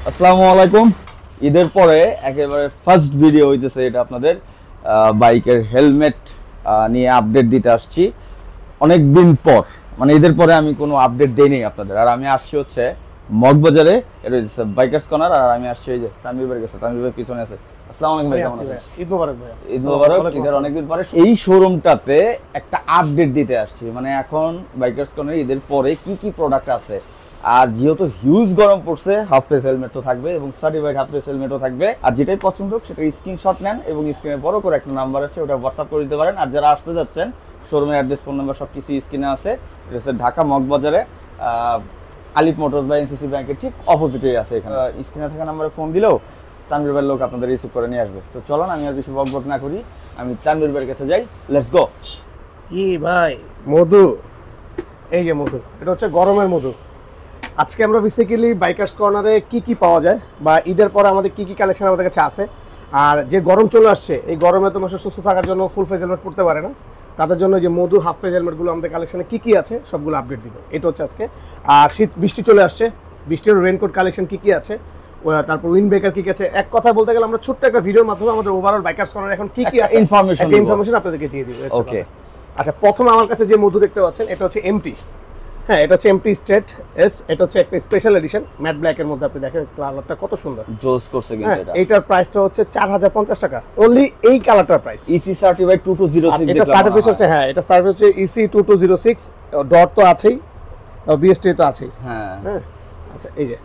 আসসালামু আলাইকুম। ঈদের পরে একেবারে ফার্স্ট ভিডিও হইতেছে এটা আপনাদের বাইকের হেলমেট নিয়ে আপডেট দিতে আসছি অনেক দিন পর। মানে ঈদের পরে আমি কোনো আপডেট দেইনি আপনাদের। আর আমি আসছি হচ্ছে মগবাজারে, এটা হচ্ছে বাইকার্স কর্নার। আর আমি আসছি এই যে তানভীর ভাইয়ের কাছে। তানভীর ভাই পিছনে আছে। আসসালামু আলাইকুম ভাই, কেমন আছেন? ঈদ মোবারক ভাই। ঈদ মোবারক। ঈদের অনেকদিন পরে এই শোরুমটাতে একটা আপডেট দিতে আসছি। মানে এখন বাইকার্স কর্নারে ঈদের পরে কি কি প্রোডাক্ট আছে, আর যেহেতু হিউজ গরম পড়ছে, হাফ ফেস হেলমেট তো থাকবে এবং সার্টিফাইড হাফ ফেস হেলমেটও থাকবে। আর যেটাই পছন্দ হোক সেটা স্ক্রিনশট নেন এবং স্ক্রিনে বড় করে একটা নাম্বার আছে, ওটা হোয়াটসঅ্যাপ করে দিতে পারেন। আর যারা আসতে যাচ্ছেন, শোরুমের অ্যাড্রেস, ফোন নাম্বার সব কিছু স্ক্রিনে আছে। এটা হচ্ছে ঢাকা মগবাজারে আলিফ মোটরস বা এনসিসি ব্যাংকের ঠিক অপোজিটেই আছে। এখানে স্ক্রিনে থাকা নাম্বারে ফোন দিলেও তানভীর ভাইয়ের লোক আপনাদের রিসিভ করে নিয়ে আসবে। তো চলুন, আমি আর বেশি বকবক না করি, আমি তানভীর ভাইয়ের কাছে যাই। Let's go. কি ভাই, মধু, এই যে মধু, এটা হচ্ছে গরমের মধু। আজকে আমরা বেসিক্যালি বাইকার্স কর্নারে কি কি পাওয়া যায় বা ঈদের পরে আমাদের কি কি কালেকশন আমাদের কাছে আছে, আর যে গরম চলে আসছে এই গরমে তো মানুষ সুস্থ থাকার জন্য ফুল ফেস হেলমেট পড়তে পারে না, তাদের জন্য যে মধু হাফ ফেস হেলমেটগুলো আমাদের কালেকশনে কি কি আছে সবগুলো আপডেট দিব। এটা হচ্ছে আজকে। আর শীত বৃষ্টি চলে আসছে, বৃষ্টির রেইনকোট কালেকশন কি কি আছে, তারপর উইন্ড ব্রেকার কি কি আছে। এক কথা বলতে গেলে আমরা ছোট্ট একটা ভিডিওর মাধ্যমে আমাদের ওভারঅল বাইকার্স কর্নার এখন কি কি আছে ইনফরমেশন আপনাদেরকে দিয়ে দিব। ওকে, আচ্ছা, প্রথমে আমার কাছে যে মধু দেখতে পাচ্ছেন এটা হচ্ছে এমটি। হ্যাঁ, এটা হচ্ছে এমটি স্ট্রেট এস। এটা হচ্ছে একটা স্পেশাল এডিশন ম্যাট ব্ল্যাক এর মধ্যে। আপনি দেখেন কালারটা কত সুন্দর, জোস করছে কিন্তু এটা। এটার প্রাইসটা হচ্ছে 4050 টাকা অনলি। এই কালারটার প্রাইস ইসি সার্টিফাইড 2206। এটা সার্টিফিকেট হচ্ছে, হ্যাঁ, এটা সার্ভিস হচ্ছে ইসি 2206 ডট তো আছেই, তাও বিএসটি তো আছেই। হ্যাঁ, আচ্ছা, এই যে।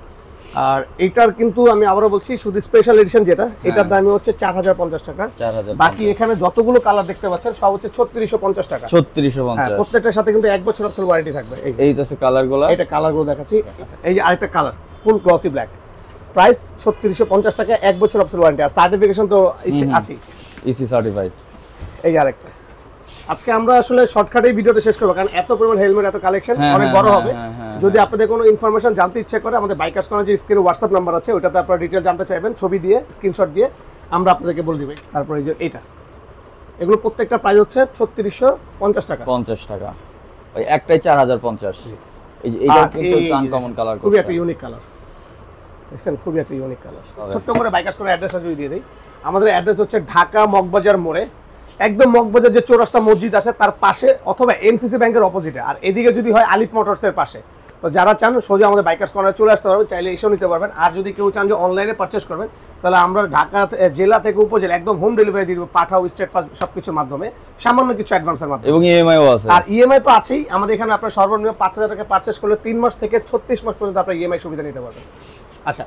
আর এটার কিন্তু আমি আবারও বলছি, শুধু স্পেশাল এডিশন যেটা, এটার দাম হচ্ছে 4050 টাকা। বাকি এখানে যতগুলো কালার দেখতে পাচ্ছেন সব হচ্ছে 3650 টাকা। 3650। প্রত্যেকটার সাথে কিন্তু 1 বছর অপশন ওয়ারেন্টি থাকবে। এই তো কালারগুলো, এটা কালারগুলো দেখাচ্ছি। আচ্ছা, এই যে আরেকটা কালার ফুল গ্লসি ব্ল্যাক, প্রাইস 3650 টাকা, 1 বছর অপশন ওয়ারেন্টি, আর সার্টিফিকেশন তো আছে ইসি সার্টিফাইড। এই যে আরেকটা। আজকে আমরা আসলে শর্টকাটেই ভিডিওটা শেষ করব, কারণ এত পরিমাণ হেলমেট, এত কালেকশন, অনেক বড় হবে। যদি আপনাদের কোনো ইনফরমেশন জানতে ইচ্ছে করে, আমাদের বাইকার্স কর্নার যে স্ক্রিনে হোয়াটসঅ্যাপ নাম্বার আছে, ওটাতে আপনারা ডিটেইল জানতে চাইবেন, ছবি দিয়ে স্ক্রিনশট দিয়ে আমরা আপনাদেরকে বলে দিব। তারপর এই যে এটা, এগুলো প্রত্যেকটা প্রাইস হচ্ছে 3650 টাকা। 50 টাকা, ওই একটাই 4050। এই যে এইটা কিন্তু আনকমন কালার, খুবই একটা ইউনিক কালার। দেখছেন, খুবই একটা ইউনিক কালার। ছোট্ট করে বাইকার্স কর্নার অ্যাড্রেসটা যদি দিয়ে দেই, আমাদের অ্যাড্রেস হচ্ছে ঢাকা মগবাজার মোড়ে, একদম মগবাজার যে চৌরাস্তা মসজিদ আছে তার পাশে, অথবা এনসিসি ব্যাংকের অপোজিটে। আর এদিকে যদি হয় আলিফ মোটরসের পাশে। তো যারা চান সোজা আমাদের বাইকার্স কর্নারে চলে আসতে পারবেন, চাইলে এসেও নিতে পারবেন। আর যদি কেউ চান যে অনলাইনে পারচেস করবেন, তাহলে আমরা ঢাকা জেলা থেকে উপজেলা একদম হোম ডেলিভারি দিয়ে দেবো, পাঠাও, স্টেট ফাস্ট সবকিছুর মাধ্যমে, সামান্য কিছু অ্যাডভান্সের মাধ্যমে, এবং ইএমআইও আছে। আর ইএমআই তো আছেই আমাদের এখানে। আপনার সর্বনিম্ন 5000 টাকা পারচেস করলে 3 মাস থেকে 36 মাস পর্যন্ত আপনার ইএমআই সুবিধা নিতে পারবেন। আচ্ছা,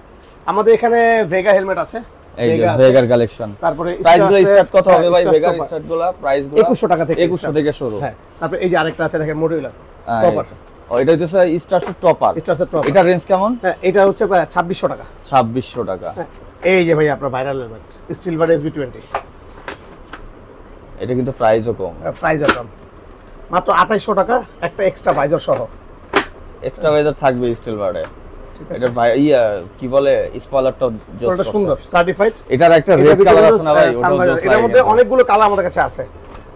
আমাদের এখানে ভেগা হেলমেট আছে, এই যে ভেগার কালেকশন। তারপরে প্রাইসগুলো স্টার্ট কত হবে ভাই? ভেগার স্টার্টগুলো প্রাইসগুলো 2100 টাকা থেকে, 2100 থেকে শুরু। হ্যাঁ, তারপর এই যে আরেকটা আছে দেখেন, মডুলার টপার। ও, এটা হচ্ছে স্টারস টপার। স্টারস টপার, এটা রেঞ্জ কেমন? হ্যাঁ, এটা হচ্ছে 2600 টাকা। 2600 টাকা। এই যে ভাই আপনার ভাইরাল হেলমেট সিলভার SB20, এটা কিন্তু প্রাইসও কম। প্রাইসও কম, মাত্র 2800 টাকা, একটা এক্সট্রা ভাইজার সহ। এক্সট্রা ভাইজার থাকবে স্টিল বারে। এটা ভাই কি বলে, স্পয়লারটা জোস সুন্দর, সার্টিফাইড। এটার একটা রেড কালার আছে না ভাই? এটার মধ্যে অনেকগুলো কালার আমাদের কাছে আছে।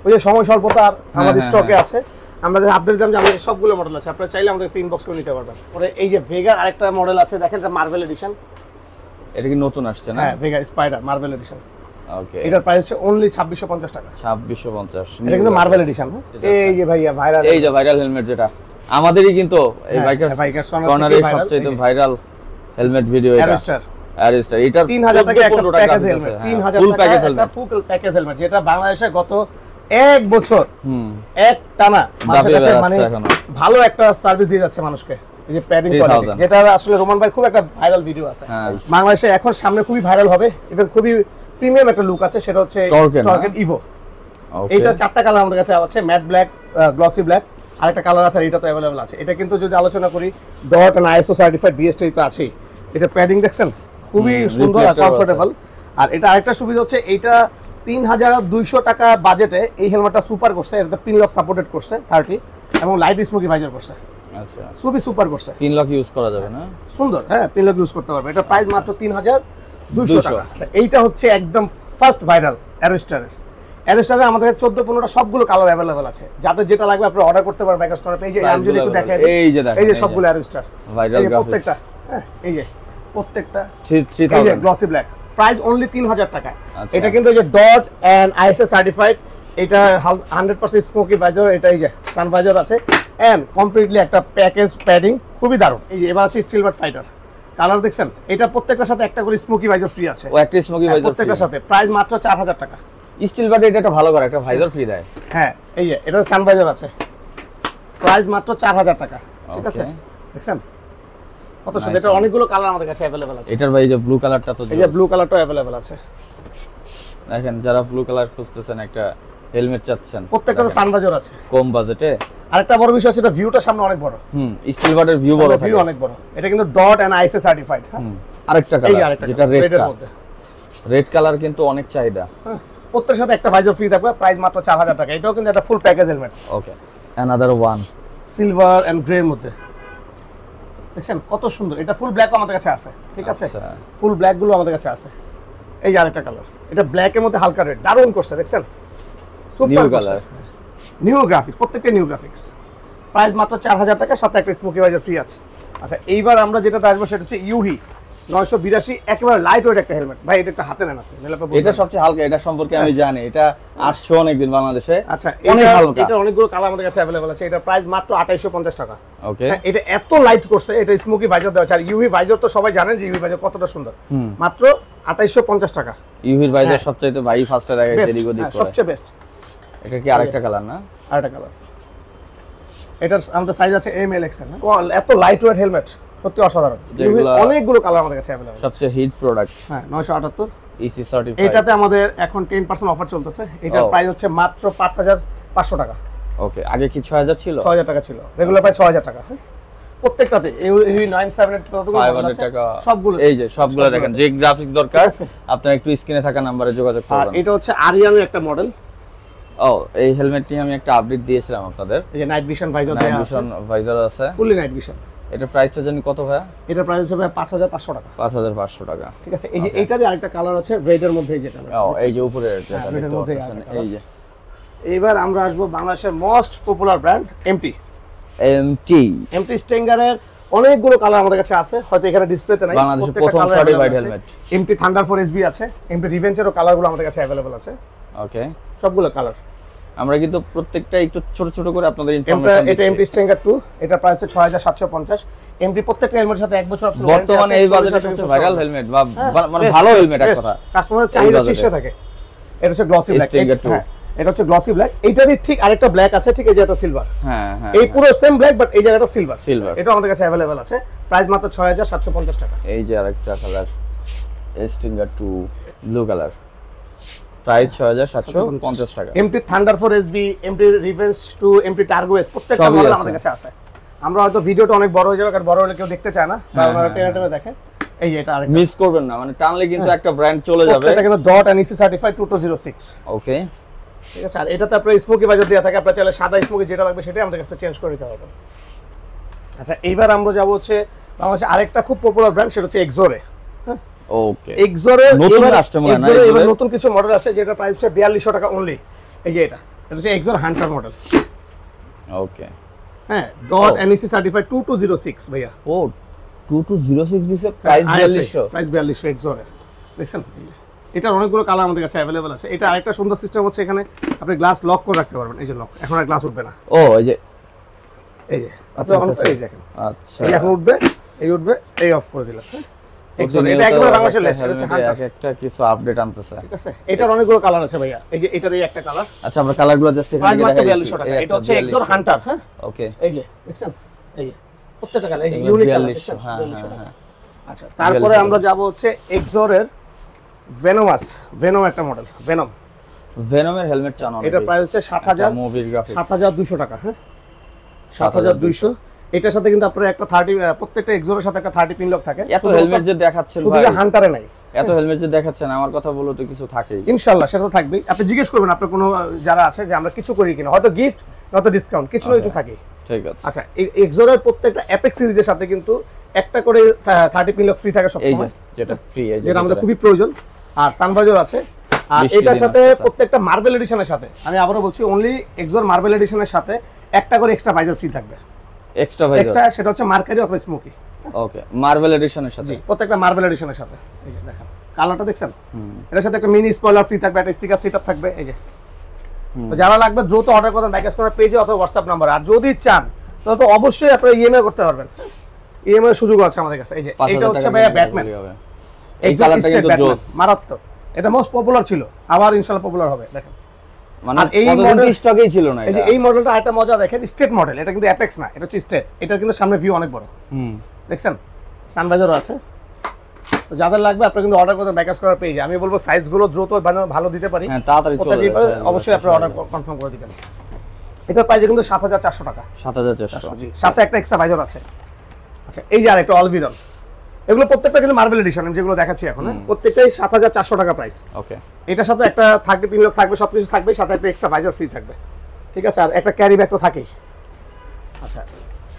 ওই যে সময় স্বল্পতা আমাদের স্টকে আছে, আমরা যে আপডেট দিলাম যে আমাদের সবগুলো মডেল আছে, আপনারা চাইলে আমাদের ইনবক্স করে নিতে পারবেন। পরে এই যে ভেগার আরেকটা মডেল আছে, দেখেন, এটা মার্বেল এডিশন। এটা কি নতুন আসছে না? হ্যাঁ, ভেগা স্পাইডার মার্বেল এডিশন। ওকে, এটার প্রাইস হচ্ছে অনলি 2650 টাকা। 2650। এটা কিন্তু মার্বেল এডিশন। এই যে ভাইয়া ভাইরাল, এই যে ভাইরাল হেলমেট, যেটা আমাদেরই কিন্তু এই বাইকার্স কর্নারে সবচেয়ে ভাইরাল হেলমেট ভিডিও। এটা অ্যারিস্টার। এটা 3000 টাকা একটা প্যাকেজ হেলমেট, 3000 টাকা একটা ফুল প্যাকেজ হেলমেট, যেটা বাংলাদেশে গত 1 বছর এক টানা মানুষের কাছে মানে ভালো একটা সার্ভিস দিয়ে যাচ্ছে মানুষকে। এই যে প্যাডিং কোয়ালিটি, যেটা আসলে রোমান ভাই খুব একটা ভাইরাল ভিডিও আছে বাংলাদেশে এখন, সামনে খুবই ভাইরাল হবে। এটা খুবই প্রিমিয়াম একটা লুক আছে, সেটা হচ্ছে টর্কেন ইভো। এইটা 4টা কালার আমাদের কাছে আছে, ম্যাট ব্ল্যাক, গ্লসি ব্ল্যাক, আরেকটা কালার আছে, এটা তো अवेलेबल আছে। এটা কিন্তু যদি আলোচনা করি, dot and ISO certified, BST তো আছেই। এটা প্যাডিং দেখছেন, খুবই সুন্দর আর কমফোর্টেবল। আর এটা আরেকটা সুবিধা হচ্ছে, এইটা 3200 টাকা বাজেটে এই হেলমেটটা সুপার করছে। এটা পিন লক সাপোর্টেড করছে 30, এবং লাইট স্মোকি ভাইজার করছে। আচ্ছা, খুবই সুপার করছে। পিন লক ইউজ করা যাবে না? সুন্দর, হ্যাঁ, পিন লক ইউজ করতে পারবে। এটা প্রাইস মাত্র 3200 টাকা। আচ্ছা, এইটা হচ্ছে একদম ফার্স্ট ভাইরাল অ্যারিস্টারের। অ্যারিস্টারে আমাদের 14-15টা সবগুলো কালার अवेलेबल আছে, যাতে যেটা লাগবে আপনি অর্ডার করতে পারবেন বাইকার্স কর্নার পেজে। আমি যদি একটু দেখাই, এই যে সবগুলো অ্যারিস্টার ভাইরাল গ্রাফিক্স প্রত্যেকটা। হ্যাঁ, এই যে প্রত্যেকটা 3000 গ্লসি ব্ল্যাক, প্রাইস অনলি 3000 টাকা। এটা কিন্তু এই যে ডট এন্ড আইএসএ সার্টিফাইড, এটা 100% স্মোকি ভাইজার, এটা এই যে সান ভাইজার আছে এন্ড কমপ্লিটলি একটা প্যাকেজ প্যাডিং, খুবই দারুণ। এই যে এবার আছে স্টিল বাট ফাইটার, কালার দেখছেন, এটা প্রত্যেকটার সাথে একটা করে স্মোকি ভাইজার ফ্রি আছে। ও একটা স্মোকি ভাইজার প্রত্যেকটার সাথে, প্রাইস মাত্র 4000 টাকা। স্টিল বাট এটা একটা ভালো করে একটা ভাইজার ফ্রি দেয়। হ্যাঁ এই যে এটা সান ভাইজার আছে, প্রাইস মাত্র 4000 টাকা। ঠিক আছে, দেখছেন কত সুন্দর। এটা অনেকগুলো কালার আমাদের কাছে अवेलेबल আছে। এটার ভাই যে ব্লু কালারটা তো, এই যে ব্লু কালারটাও अवेलेबल আছে। দেখেন যারা ব্লু কালার খুঁজতেছেন, একটা হেলমেট চাচ্ছেন, প্রত্যেকটাতে সানভাইজার আছে কম বাজেটে। আরেকটা বড় বিষয় আছে, এটা ভিউটা সামনে অনেক বড়। স্টিল বাটের ভিউ বড় থাকে, ভিউ অনেক বড়। এটা কিন্তু ডট এন্ড আইএসএ সার্টিফাইড। আরেকটা কালার যেটা রেডের মধ্যে, রেড কালার কিন্তু অনেক চাহিদা। প্রত্যেকটার সাথে একটা ভাইজার ফ্রি থাকবে, প্রাইস মাত্র 4000 টাকা। এটাও কিন্তু একটা full package helmet. Okay, another one silver and grey এর মধ্যে, দেখছেন কত সুন্দর। এটা ফুল ব্ল্যাক আমাদের কাছে আছে। ঠিক আছে, ফুল ব্ল্যাক গুলো আমাদের কাছে আছে। এই যে আরেকটা কালার, এটা ব্ল্যাক এর মধ্যে হালকা রেড, দারুণ করছে, দেখছেন সুপার কালার, নিউ গ্রাফিক্স, প্রত্যেকটা নিউ গ্রাফিক্স। প্রাইস মাত্র 4000 টাকা, সাথে একটা স্মোকি ভাইজার ফ্রি আছে। আচ্ছা এইবার আমরা যেটা আসবো সেটা হচ্ছে ইউহি 982, একেবারে লাইট ওয়েট একটা হেলমেট। ভাই এটা একটা হাতে নেন আপনি, এটা সবচেয়ে হালকা, এটা সম্পর্কে আমি জানি, এটা আসছে অনেকদিন বাংলাদেশে। আচ্ছা অনেক হালকা, এটা অনেকগুলো কালার আমাদের কাছে अवेलेबल আছে। এটা প্রাইস মাত্র 2850 টাকা। ওকে, এটা এত লাইট করছে, এটা স্মোকি ভাইজার দেওয়া আছে। আর ইউভি ভাইজার তো সবাই জানেন যে ইউভি ভাইজার কতটা সুন্দর, মাত্র 2850 টাকা। ইউভির ভাইজার সবচেয়ে ভাই ফার্স্টে দেখায়, এদিক ওদিক করে সবচেয়ে বেস্ট। এটা কি আরেকটা কালার না? আরেকটা কালার, এটার আমাদের সাইজ আছে এম এল এক্সেল। এত লাইট ওয়েট হেলমেট সত্যি অসাধারণ। অনেকগুলো কালার আমাদের কাছে अवेलेबल। সবচেয়ে হিট প্রোডাক্ট, হ্যাঁ 978 ইসি সার্টিফাইড। এটাতে আমাদের এখন 10% অফার চলতেছে। এটার প্রাইস হচ্ছে মাত্র 5500 টাকা। ওকে, আগে কি 6000 ছিল? 6000 টাকা ছিল, রেগুলার প্রাইস 6000 টাকা। প্রত্যেকটাতে এই 97 কতগুলো 500 টাকা সবগুলো। এই যে সবগুলো দেখেন, যে গ্রাফিক্স দরকার আপনারা একটু স্ক্রিনে থাকা নম্বরে যোগাযোগ করবেন। আর এটা হচ্ছে আরিয়ানের একটা মডেল। ও, এই হেলমেটটি আমি একটা আপডেট দিয়েছিলাম আপনাদের। এই যে নাইট ভিশন ভাইজার আছে, নাইট ভিশন ভাইজার আছে, ফুলি নাইট ভিশন। এটা প্রাইসটা জানি কত ভাইয়া? এটা প্রাইস হচ্ছে 5500 টাকা। 5500 টাকা। ঠিক আছে, এই যে এইটারই আরেকটা কালার আছে রেডের মধ্যে, যেটা এই যে উপরে যেটা দেখতে পাচ্ছেন, এই যে। এবার আমরা আসবো বাংলাদেশের most popular brand MT. MT স্ট্রেঙ্গারের অনেকগুলো কালার আমাদের কাছে আছে, হয়তো এখানে ডিসপ্লেতে নাই। বাংলাদেশের প্রথম certified helmet MT Thunder 4SB আছে, এমটি রিভেঞ্জেরও কালারগুলো আমাদের কাছে अवेलेबल আছে। ওকে, সবগুলো কালার আমরা কিন্তু প্রত্যেকটা একটু ছোট ছোট করে আপনাদের ইনফরমেশন দিচ্ছি। এটা এমটি স্ট্রেঙ্গার 2, এটা প্রাইস হচ্ছে 6750। এমটি প্রত্যেকটা হেলমেটের সাথে 1 বছর অপশন। বর্তমানে এই বাজেটে সবচেয়ে ভাইরাল হেলমেট বা মানে ভালো হেলমেট এক কথা, কাস্টমারের চাহিদা শীর্ষে থাকে। এটা হচ্ছে গ্লসি ব্ল্যাক, এটা হচ্ছে গ্লসি ব্ল্যাক। এইটারই ঠিক আরেকটা ব্ল্যাক আছে, ঠিক এই যে এটা সিলভার। হ্যাঁ হ্যাঁ, এই পুরো সেম ব্ল্যাক বাট এই জায়গাটা সিলভার। এটা আমাদের কাছে अवेलेबल আছে, প্রাইস মাত্র 6750 টাকা। এই যে আরেকটা colour Stinger 2 blue colour, price 6750 টাকা। MT Thunder 4SB, MT Revenge 2, MT Targo S, প্রত্যেকটা মডেল আমাদের কাছে আছে। আমরা হয়তো ভিডিওটা অনেক বড় হয়ে যাবে, কারণ বড় হলে কেউ দেখতে চায় না, বা ওনারা টেনে টেনে দেখে। এই যে এটা আরেকটা, মিস করবেন না, মানে টানলে কিন্তু একটা ব্র্যান্ড চলে যাবে। এটা কিন্তু ডট এন্ড ইসি সার্টিফাইড 2206। ওকে, ঠিক আছে। আর এটাতে আপনার স্মোকি ভাইজার দেওয়া থাকে, আপনার চাইলে সাদা স্মোকি যেটা লাগবে সেটাই আমাদের কাছে চেঞ্জ করে দিতে হবে। আচ্ছা এইবার আমরা যাব হচ্ছে বাংলাদেশে আরেকটা খুব পপুলার ব্র্যান্ড, সেটা হচ্ছে এক্সোরে। ওকে, এক্সোরে নতুন আসছে মনে হয় না, এবার নতুন কিছু মডেল আসে যেটা প্রাইস হচ্ছে 4200 টাকা অনলি। এই যে এটা হচ্ছে এক্সোর হান্টার মডেল। ওকে, হ্যাঁ ডট এনইসি সার্টিফাইড 2206 ভাইয়া। ও 2206 দিছে, প্রাইস 4200। প্রাইস 4200 এক্সোরে, দেখছেন। এটার অনেকগুলো কালার আমাদের কাছে अवेलेबल আছে। এটা আরেকটা সুন্দর সিস্টেম হচ্ছে, এখানে আপনি গ্লাস লক করে রাখতে পারবেন। এই যে লক, এখন আর গ্লাস উঠবে না। ও এই যে আপনি অন করে এই দেখেন, আচ্ছা এই এখন উঠবে, এই উঠবে, এই অফ করে দিলাম। এটা একবার বাংলাদেশের লেস, এটা হচ্ছে হান্টার। একটা কিছু আপডেট আনতেছে। ঠিক আছে, এটার অনেকগুলো কালার আছে ভাইয়া। এই যে এটারই একটা কালার। আচ্ছা, আমরা কালারগুলো জাস্ট এখানে দেখাই। 4200 টাকা। এটা হচ্ছে এক্সোর হান্টার। হ্যাঁ ওকে, এই যে দেখছেন, এই যে প্রত্যেকটা কালার, এই যে ইউনিক কালার। হ্যাঁ হ্যাঁ। আচ্ছা তারপরে আমরা যাব হচ্ছে এক্সোরের ভেনম একটা মডেল, ভেনমের হেলমেট চানো। এটা প্রাইস হচ্ছে 7200 টাকা। হ্যাঁ 7200। এটার সাথে কিন্তু আপনার একটা 30, প্রত্যেকটা এক্সোরের সাথে একটা 30 পিন লক থাকে। এত হেলমেট যে দেখাচ্ছেন ভাই, শুধু হান্টারে নাই। এত হেলমেট যে দেখাচ্ছেন, আমার কথা বলো তো কিছু থাকেই ইনশাআল্লাহ, সেটা তো থাকবেই। আপনি জিজ্ঞেস করবেন আপনার কোনো যারা আছে যে আমরা কিছু করি কিনা, হয়তো গিফট নয়তো ডিসকাউন্ট, কিছু না কিছু থাকে। ঠিক আছে। আচ্ছা এই এক্সোরের প্রত্যেকটা অ্যাপেক্স সিরিজের সাথে কিন্তু একটা করে 30 পিন লক ফ্রি থাকে সব সময়, যেটা ফ্রি, যেটা আমাদের খুবই প্রয়োজন। আর সানভাইজার আছে। আর এটার সাথে প্রত্যেকটা মার্বেল এডিশনের সাথে, আমি আবারও বলছি, অনলি এক্সোর মার্বেল এডিশনের সাথে একটা করে এক্সট্রা ভাইজার ফ্রি থাকবে। এক্সট্রা ভাইজার, এক্সট্রা সেটা হচ্ছে মার্কারি অথবা স্মোকি। ওকে, মার্বেল এডিশনের সাথে, প্রত্যেকটা মার্বেল এডিশনের সাথে। এই যে দেখেন কালারটা দেখছেন, এর সাথে একটা মিনি স্পয়লার ফ্রি থাকবে, একটা স্টিকার সেটআপ থাকবে। এই যে যারা লাগবে দ্রুত অর্ডার করবেন বাইকার্স কর্নার পেজে অথবা হোয়াটসঅ্যাপ নাম্বার। আর যদি চান তাহলে তো অবশ্যই আপনারা ইএমআই করতে পারবেন, ইএমআই এর সুযোগ আছে আমাদের কাছে। এই যে এটা হচ্ছে ভাইয়া ব্যাটম্যান, এই কালারটা কিন্তু জোস, মারাত্মক। এটা মোস্ট পপুলার ছিল, আবার ইনশাআল্লাহ পপুলার হবে। দেখেন মানে এই মডেল স্টকেই ছিল না। এই যে এই মডেলটা আরেকটা মজা দেখেন, স্টেট মডেল, এটা কিন্তু অ্যাপেক্স না, এটা হচ্ছে স্টেট। এটা কিন্তু সামনে ভিউ অনেক বড়, দেখছেন সানভাইজারও আছে। তো যাদের লাগবে আপনারা কিন্তু অর্ডার করতে বাইকার্স করার পেজে। আমি বলবো সাইজগুলো দ্রুত ভালো দিতে পারি, হ্যাঁ তাড়াতাড়ি চলে যাবে, অবশ্যই আপনারা অর্ডার কনফার্ম করে দিবেন। এটা প্রাইস কিন্তু ৭৪০০ টাকা, ৭৪০০ জি, সাথে একটা এক্সট্রা ভাইজার আছে। আচ্ছা এই যে আরেকটা অলভিরন, এগুলো প্রত্যেকটা কিন্তু মার্বেল এডিশন, আমি যেগুলো দেখাচ্ছি এখন, প্রত্যেকটাই ৭৪০০ টাকা প্রাইস। ওকে, এটার সাথে একটা থাকবে, পিন লক থাকবে, সবকিছু থাকবে, সাথে একটা এক্সট্রা ভাইজার ফ্রি থাকবে, ঠিক আছে। আর একটা ক্যারি ব্যাগ তো থাকেই। আচ্ছা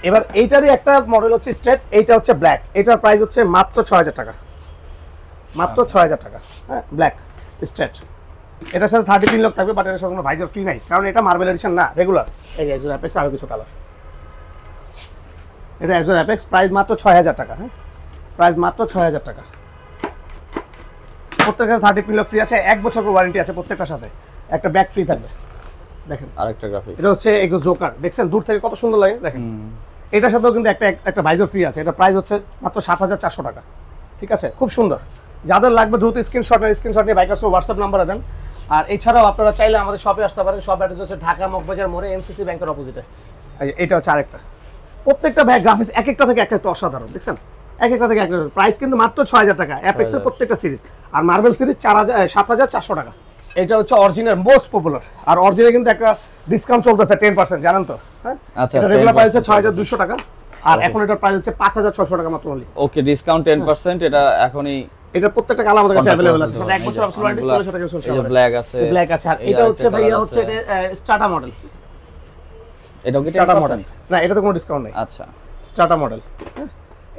এবার এইটারই একটা মডেল হচ্ছে স্ট্রেট, এইটা হচ্ছে ব্ল্যাক, এটার প্রাইস হচ্ছে মাত্র ৬০০০ টাকা, মাত্র ৬০০০ টাকা। হ্যাঁ ব্ল্যাক স্ট্রেট, এটার সাথে 30 পিন লক থাকবে, বাট এটার সাথে কোনো ভাইজার ফ্রি নাই, কারণ এটা মার্বেল এডিশন না, রেগুলার। এই যে একজন অ্যাপেক্স, আরো কিছু কালার, এটা একজন অ্যাপেক্স, প্রাইস মাত্র ৬০০০ টাকা। হ্যাঁ প্রাইস মাত্র ৬০০০ টাকা। প্রত্যেকটা 30 পিন লক ফ্রি আছে, 1 বছর ওয়ারেন্টি আছে প্রত্যেকটার সাথে, একটা ব্যাগ ফ্রি থাকবে। দেখেন আরেকটা গ্রাফিক্স, এটা হচ্ছে একদম জোকার, দেখছেন দূর থেকে কত সুন্দর লাগে। দেখেন এটার সাথেও কিন্তু একটা ভাইজার ফ্রি আছে, এটা প্রাইস হচ্ছে মাত্র ৭৪০০ টাকা, ঠিক আছে, খুব সুন্দর। যাদের লাগবে দ্রুত স্ক্রিনশট নিয়ে বাইকার্স হোয়াটসঅ্যাপ নাম্বারে দেন। আর এছাড়াও আপনারা চাইলে আমাদের শপে আসতে পারেন, শপ অ্যাড্রেস হচ্ছে ঢাকা মগবাজার মোড়ে এমসিসি ব্যাংকের অপোজিটে। এটা হচ্ছে আরেকটা, প্রত্যেকটা ব্যাগ গ্রাফিক্স এক একটা থেকে একটা অসাধারণ, দেখছেন এক একটা থেকে একটা। প্রাইস কিন্তু মাত্র ৬০০০ টাকা, অ্যাপেক্সের প্রত্যেকটা সিরিজ। আর মার্বেল সিরিজ ৭৪০০ টাকা। এটা হচ্ছে অরিজিনাল মোস্ট পপুলার, আর অরিজিনাল কিন্তু একটা ডিসকাউন্ট চলতেছে 10%, জানেন তো? হ্যাঁ এটা রেগুলার প্রাইস হচ্ছে ৬২০০ টাকা, আর এখন এটার প্রাইস হচ্ছে ৫৬০০ টাকা মাত্র অনলি। ওকে, ডিসকাউন্ট 10%, এটা এখনই, এটা প্রত্যেকটা কালার আমাদের কাছে अवेलेबल আছে, মানে 1 বছর অফার ওয়ারেন্টি ৬০০ টাকা চলছে। এই ব্ল্যাক আছে, ব্ল্যাক আছে। আর এটা হচ্ছে ভাইয়া হচ্ছে স্টার্টার মডেল, এটাও কি স্টার্টার মডেল না, এটাতে কোনো ডিসকাউন্ট নেই। আচ্ছা স্টার্টার মডেল,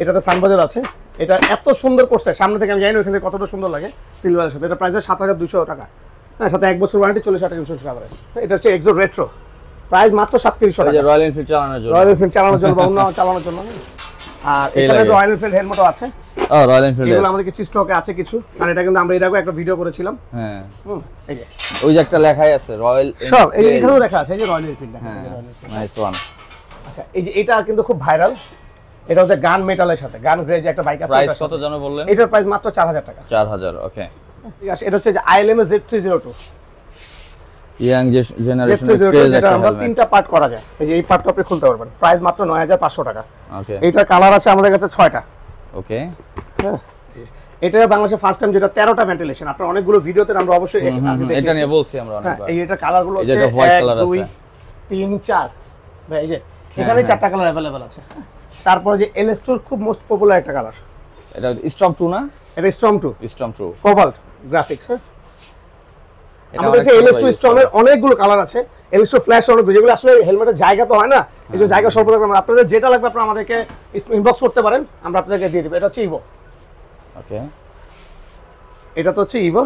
এটাতে সানবাজার আছে। এটা এত সুন্দর করছে সামনে থেকে, আমি জানি না ওখান থেকে কতটা সুন্দর লাগে সিলভারের সাথে। এটা প্রাইস ৭২০০ টাকা, হ্যাঁ সাথে 1 বছর ওয়ারেন্টি ৪০ টাকা ইন্স্যুরেন্স কভারেজ। এটা হচ্ছে এক্সো রেট্রো, প্রাইস মাত্র ৩৭০০ টাকা। রয়্যাল এনফিল্ড চালানোর জন্য, রয়্যাল এনফিল্ড চালানোর জন্য বা অন্য চালানোর জন্য। আর এখানে রয়্যাল এনফিল্ড হেলমেটও আছে। রয়্যাল এনফিল্ড এগুলো আমাদের কিছু স্টকে আছে কিছু, আর এটা কিন্তু আমরা এর আগে একটা ভিডিও করেছিলাম। হ্যাঁ এই যে ওই যে একটা লেখাই আছে রয়্যাল, সব এখানেও লেখা আছে, এই যে রয়্যাল এনফিল্ড। হ্যাঁ নাইস ওয়ান। আচ্ছা এই যে এটা কিন্তু খুব ভাইরাল, এটা হচ্ছে গান মেটালের সাথে গান গ্রেজ একটা বাইক আছে। প্রাইস কত জানো বললেন? এটার প্রাইস মাত্র ৪০০০ টাকা। ৪০০০, ওকে ঠিক আছে। এটা হচ্ছে যে ILM Z302, young generation Z302, যেটা আমরা 3টা পার্ট করা যায়। এই যে এই পার্টটা আপনি খুলতে পারবেন, প্রাইস মাত্র ৯৫০০ টাকা। ওকে, এইটার কালার আছে আমাদের কাছে 6টা। ওকে, হ্যাঁ এটা বাংলাদেশে ফার্স্ট টাইম, যেটা 13টা ভেন্টিলেশন। আপনারা অনেকগুলো ভিডিওতে আমরা অবশ্যই এটা নিয়ে বলছি আমরা অনেকবার। এই এটা কালারগুলো হচ্ছে এটা হোয়াইট কালার 1 2 আছে, 3 4, ভাই এই যে এখানে 4টা কালার अवेलेबल আছে। তারপরে যে LS2 খুব মোস্ট পপুলার একটা কালার, এটা স্টর্ম 2 না? এটা স্টর্ম 2, স্টর্ম 2 কোবাল্ট গ্রাফিক্স। হ্যাঁ আমাদের কাছে LS2 স্টর্মের অনেকগুলো কালার আছে, LS2 ফ্ল্যাশ অনেক, যেগুলো আসলে হেলমেটের জায়গা তো হয় না, এই যে জায়গা স্বল্প থাকবে। আপনাদের যেটা লাগবে আপনারা আমাদেরকে ইনবক্স করতে পারেন, আমরা আপনাদেরকে দিয়ে দেব। এটা হচ্ছে ইভো, ওকে, এটা তো হচ্ছে ইভো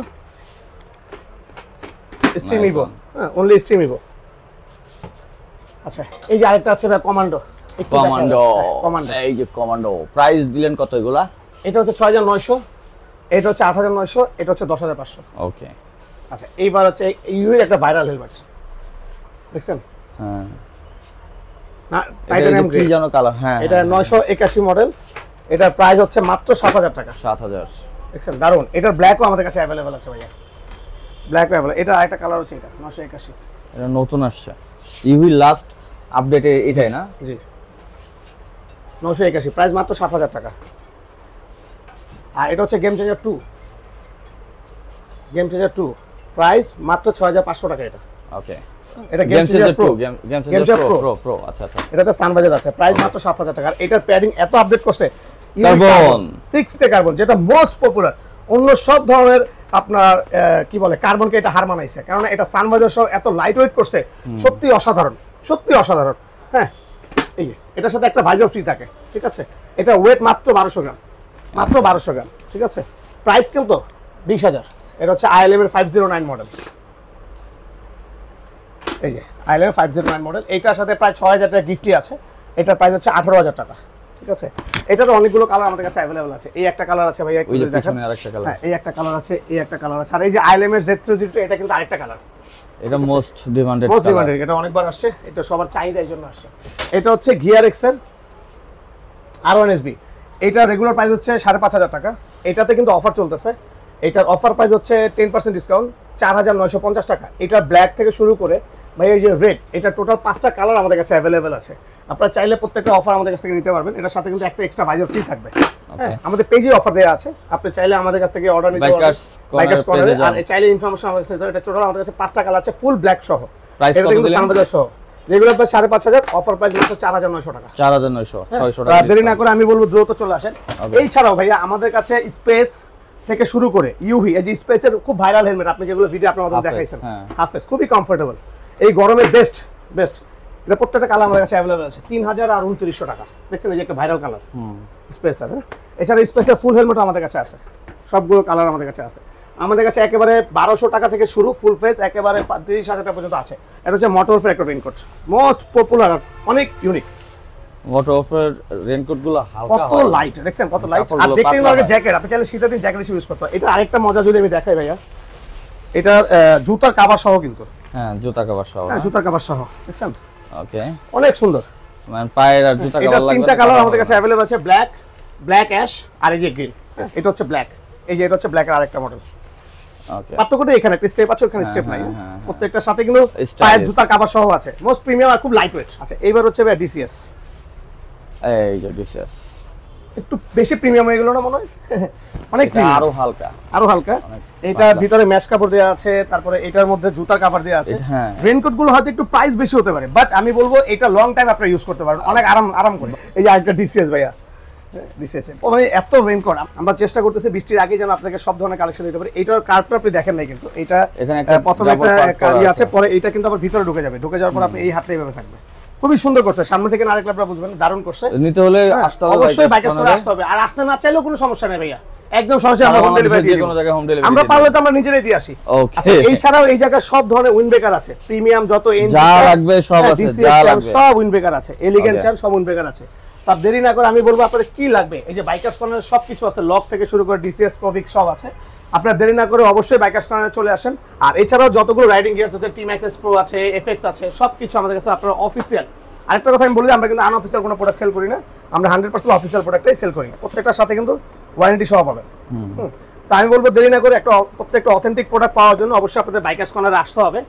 স্ট্রিম ইভো, হ্যাঁ অনলি স্ট্রিম ইভো। আচ্ছা এই যে আরেকটা আছে ভাই কমান্ডো, এই যে কমান্ডো, প্রাইস দিলেন কত এগুলা? এটা হচ্ছে ৬৯০০, এটা হচ্ছে ৮৯০০, এটা হচ্ছে ১০৫০০। ওকে, আচ্ছা এইবার হচ্ছে ইউর একটা ভাইরাল হেলমেট দেখছেন, হ্যাঁ না টাইটানিয়াম গ্রে জানো কালার, হ্যাঁ এটা ৯৮১ মডেল, এটার প্রাইস হচ্ছে মাত্র ৭০০০ টাকা। ৭০০০, দেখছেন দারুন। এটার ব্ল্যাকও আমাদের কাছে अवेलेबल আছে ভাইয়া, ব্ল্যাক अवेलेबल। এটা আরেকটা কালার হচ্ছে এটা ৯৮১, এটা নতুন আসছে, ইভি লাস্ট আপডেটে এটাই না? জি ৯৮১, প্রাইস মাত্র ৭০০০ টাকা। আর এটা হচ্ছে game changer 2, game changer 2 price মাত্র ৬৫০০ টাকা। এটা ওকে, এটা game changer pro, game changer pro. আচ্ছা আচ্ছা, এটাতে সানবাজার আছে, প্রাইস মাত্র ৭০০০ টাকা। আর এটার প্যাডিং এত আপডেট করছে, কার্বন 6 কার্বন, যেটা মোস্ট পপুলার। অন্য সব ধরনের আপনার কি বলে কার্বনকে এটা হার মানাইছে, কারণ এটা সানবাজার সহ এত লাইট ওয়েট করছে, সত্যি অসাধারণ, সত্যি অসাধারণ। হ্যাঁ এই এটার সাথে একটা ভাইজার ফ্রি থাকে, ঠিক আছে। এটা ওয়েট মাত্র ১২০০ গ্রাম, মাত্র ১২০০ গ্রাম, ঠিক আছে। প্রাইস কিন্তু ২০,০০০। এটা হচ্ছে ILM এর 509 মডেল, এই যে ILM 509 মডেল। এইটার সাথে প্রায় ৬০০০ টাকা গিফটই আছে। এটার প্রাইস হচ্ছে ১৮,০০০ টাকা, ঠিক আছে। এটারও অনেকগুলো কালার আমাদের কাছে अवेलेबल আছে। এই একটা কালার আছে ভাই, একটু দেখেন। আরেকটা কালার, হ্যাঁ এই একটা কালার আছে, এই একটা কালার আছে, আর এই যে আইলেমের Z302 এটা কিন্তু আরেকটা কালার। এটা মোস্ট ডিমান্ডেড এটা অনেকবার আসছে, এটা সবার চাহিদা এই জন্য আসছে। এটা হচ্ছে গিয়ার এক্স এর R1SB, এটা রেগুলার প্রাইস হচ্ছে 5,500 টাকা। এটাতে কিন্তু অফার চলতেছে, এটার অফার প্রাইস হচ্ছে 10% ডিসকাউন্ট 4,950 টাকা। এটা ব্ল্যাক থেকে শুরু করে ভাই এই যে রেড, এটা টোটাল 5টা কালার আমাদের কাছে অ্যাভেলেবেল আছে। আপনারা চাইলে প্রত্যেকটা অফার আমাদের কাছ থেকে নিতে পারবেন। এটার সাথে কিন্তু একটা এক্সট্রা ভাইজার ফ্রি থাকবে। হ্যাঁ আমাদের পেজে অফার দেওয়া আছে, আপনি চাইলে আমাদের কাছ থেকে অর্ডার নিতে পারবেন বাইকার্স কর্নারে। আর চাইলে ইনফরমেশন আমাদের কাছে, এটা টোটাল আমাদের কাছে 5টা কালার আছে ফুল ব্ল্যাক সহ। প্রাইস কত দিলেন? সানবাজার সহ রেগুলার প্রাইস 5,500, অফার প্রাইস মাত্র 4,900 টাকা। 4,900 600 টাকা। দেরি না করে আমি বলবো দ্রুত চলে আসেন। এই ছাড়াও ভাইয়া আমাদের কাছে স্পেস থেকে শুরু করে ইউভি, এই যে স্পেসের খুব ভাইরাল হেলমেট, আপনি যেগুলো ভিডিও আপনার মধ্যে দেখাইছেন, হাফ ফেস খুবই কমফোর্টেবল, এই গরমে বেস্ট। এটা প্রত্যেকটা কালার আমাদের কাছে অ্যাভেলেবল আছে। 3,000 আর 2,900 টাকা। দেখছেন এই যে একটা ভাইরাল কালার স্পেসার। এছাড়া স্পেসের ফুল হেলমেট আমাদের কাছে আছে, সবগুলো কালার আমাদের কাছে আছে। আমাদের কাছে একেবারে 1,200 টাকা থেকে শুরু, ফুল ফেস একেবারে 30,000 টাকা পর্যন্ত আছে। এটা হচ্ছে মোটরফের একটা রেইনকোট, মোস্ট পপুলার, অনেক ইউনিক। মোটরফের রেইনকোট গুলো হালকা, কত লাইট, দেখছেন কত লাইট। আর দেখতে লাগে জ্যাকেট, আপনি চাইলে শীতের দিন জ্যাকেট হিসেবে ইউজ করতে পারেন। এটা আরেকটা মজা যদি আমি দেখাই ভাইয়া, এটা জুতার কভার সহ কিন্তু। হ্যাঁ জুতা কভার সহ। হ্যাঁ জুতার কভার সহ, দেখছেন ওকে অনেক সুন্দর। মানে পায়ের আর জুতা কভার লাগবে। তিনটা কালার আমাদের কাছে अवेलेबल আছে, ব্ল্যাক অ্যাশ আর এই যে গ্রিন। এটা হচ্ছে ব্ল্যাক, এই যে এটা হচ্ছে ব্ল্যাক এর আরেকটা মডেল। ওকে পার্থক্যটা এখানে একটা স্টেপ আছে, ওখানে স্টেপ নাই। প্রত্যেকটার সাথে কিন্তু পায়ের জুতার কভার সহ আছে, মোস্ট প্রিমিয়াম আর খুব লাইট ওয়েট আছে। এইবার হচ্ছে ভাই ডিসিএস, এই যে ডিসিএস একটু বেশি প্রিমিয়াম হয়ে গেল না মনে হয়? অনেক আরো হালকা, আরো হালকা। এটা ভিতরে ম্যাশ কাপড় দেওয়া আছে, তারপরে এটার মধ্যে জুতার কভার দেওয়া আছে। রেইনকোট গুলো হয়তো একটু প্রাইস বেশি হতে পারে, বাট আমি বলবো এটা লং টাইম আপনারা ইউজ করতে পারবেন, অনেক আরাম করে। এই যে আরেকটা ডিসিএস ভাইয়া, ডিসিএস ও ভাই এত রেইনকোট আমরা চেষ্টা করতেছি বৃষ্টির আগে যেন আপনাদেরকে সব ধরনের কালেকশন দিতে পারি। এটার কার্ভটা আপনি দেখেন নাই কিন্তু, এটা প্রথমে একটা কারি আছে, পরে এটা কিন্তু আবার ভিতরে ঢুকে যাবে, ঢুকে যাওয়ার পর আপনি এই হাতটা এইভাবে থাকবে। খুবই সুন্দর করছে, সামনে থেকে আরেকটা আপনারা বুঝবেন, দারুণ করছে। নিতে হলে আসতে হবে, অবশ্যই বাইকার্স করে আসতে হবে। আর আসতে না চাইলেও কোনো সমস্যা নেই ভাইয়া, একদম সরাসরি আমরা হোম ডেলিভারি দিই, কোনো জায়গায় হোম ডেলিভারি আমরা পারলে তো আমরা নিজেরাই দিয়ে আসি। আচ্ছা এই ছাড়াও এই জায়গায় সব ধরনের উইন্ডব্রেকার আছে, প্রিমিয়াম যত যা লাগবে সব আছে, যা লাগবে সব উইন্ডব্রেকার আছে, এলিগেন্ট চান সব উইন্ডব্রেকার আছে। তার দেরি না করে আমি বলবো আপনাদের কি লাগবে, এই যে বাইকার্স কর্নারে সবকিছু আছে, লক থেকে শুরু করে ডিসিএস প্রভিক সব আছে। আপনারা দেরি না করে অবশ্যই বাইকার্স কর্নারে চলে আসেন। আর এছাড়াও যতগুলো রাইডিং গিয়ারস আছে, টিম এক্সএস প্রো আছে, এফএক্স আছে, সবকিছু আমাদের কাছে আপনারা অফিসিয়াল। আরেকটা কথা আমি বলি, আমরা কিন্তু আনঅফিসিয়াল কোনো প্রোডাক্ট সেল করি না, আমরা 100% অফিসিয়াল প্রোডাক্টটাই সেল করি। প্রত্যেকটার সাথে কিন্তু ওয়ারেন্টি সহ পাবেন। তা আমি বলবো দেরি না করে প্রত্যেকটা অথেন্টিক প্রোডাক্ট পাওয়ার জন্য অবশ্যই আপনাদের বাইকার্স কর্নারে আসতে হবে।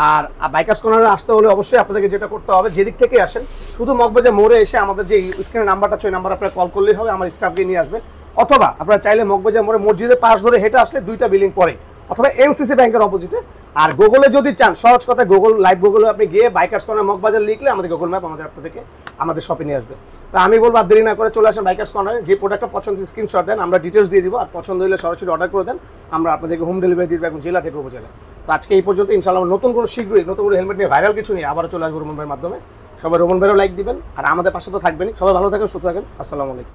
আর বাইকার্স কর্নারে আসতে হলে অবশ্যই আপনাদেরকে যেটা করতে হবে, যেদিক থেকে আসেন শুধু মগবাজার মোড়ে এসে আমাদের যে স্ক্রিনে নাম্বারটা আছে ওই নাম্বার আপনারা কল করলেই হবে, আমার স্টাফকে নিয়ে আসবে। অথবা আপনারা চাইলে মগবাজার মোড়ে মসজিদের পাশ ধরে হেঁটে আসলে 2টা বিল্ডিং পরে, অথবা এমসিসি ব্যাংকের অপোজিটে। আর গুগলে যদি চান, সহজ কথা গুগল লাইভ গুগলে আপনি গিয়ে বাইকার্স কর্নার মগবাজার লিখলে আমাদের গুগল ম্যাপ আপনাদেরকে আমাদের শপে নিয়ে আসবে। তা আমি বলবো আর দেরি না করে চলে আসেন বাইকার্স কর্নারে, যে প্রোডাক্টটা পছন্দ স্ক্রিনশট দেন, আমরা ডিটেলস দিয়ে দিব, আর পছন্দ হলে সরাসরি অর্ডার করে দেন, আমরা আপনাদেরকে হোম ডেলিভারি দিয়ে দেবো জেলা থেকে উপজেলা। তো আজকে এই পর্যন্ত, ইনশাআল্লাহ নতুন কোনো শীঘ্রই নতুন কোনো হেলমেট নিয়ে ভাইরাল কিছু নিয়ে আবারও চলে আসবো রোমন ভাইয়ের মাধ্যমে। সবাই রোমন ভাইয়েরও লাইক দিবেন, আর আমাদের পাশে তো থাকবেনই। সবাই ভালো থাকেন, সুস্থ থাকেন, আসসালামু আলাইকুম।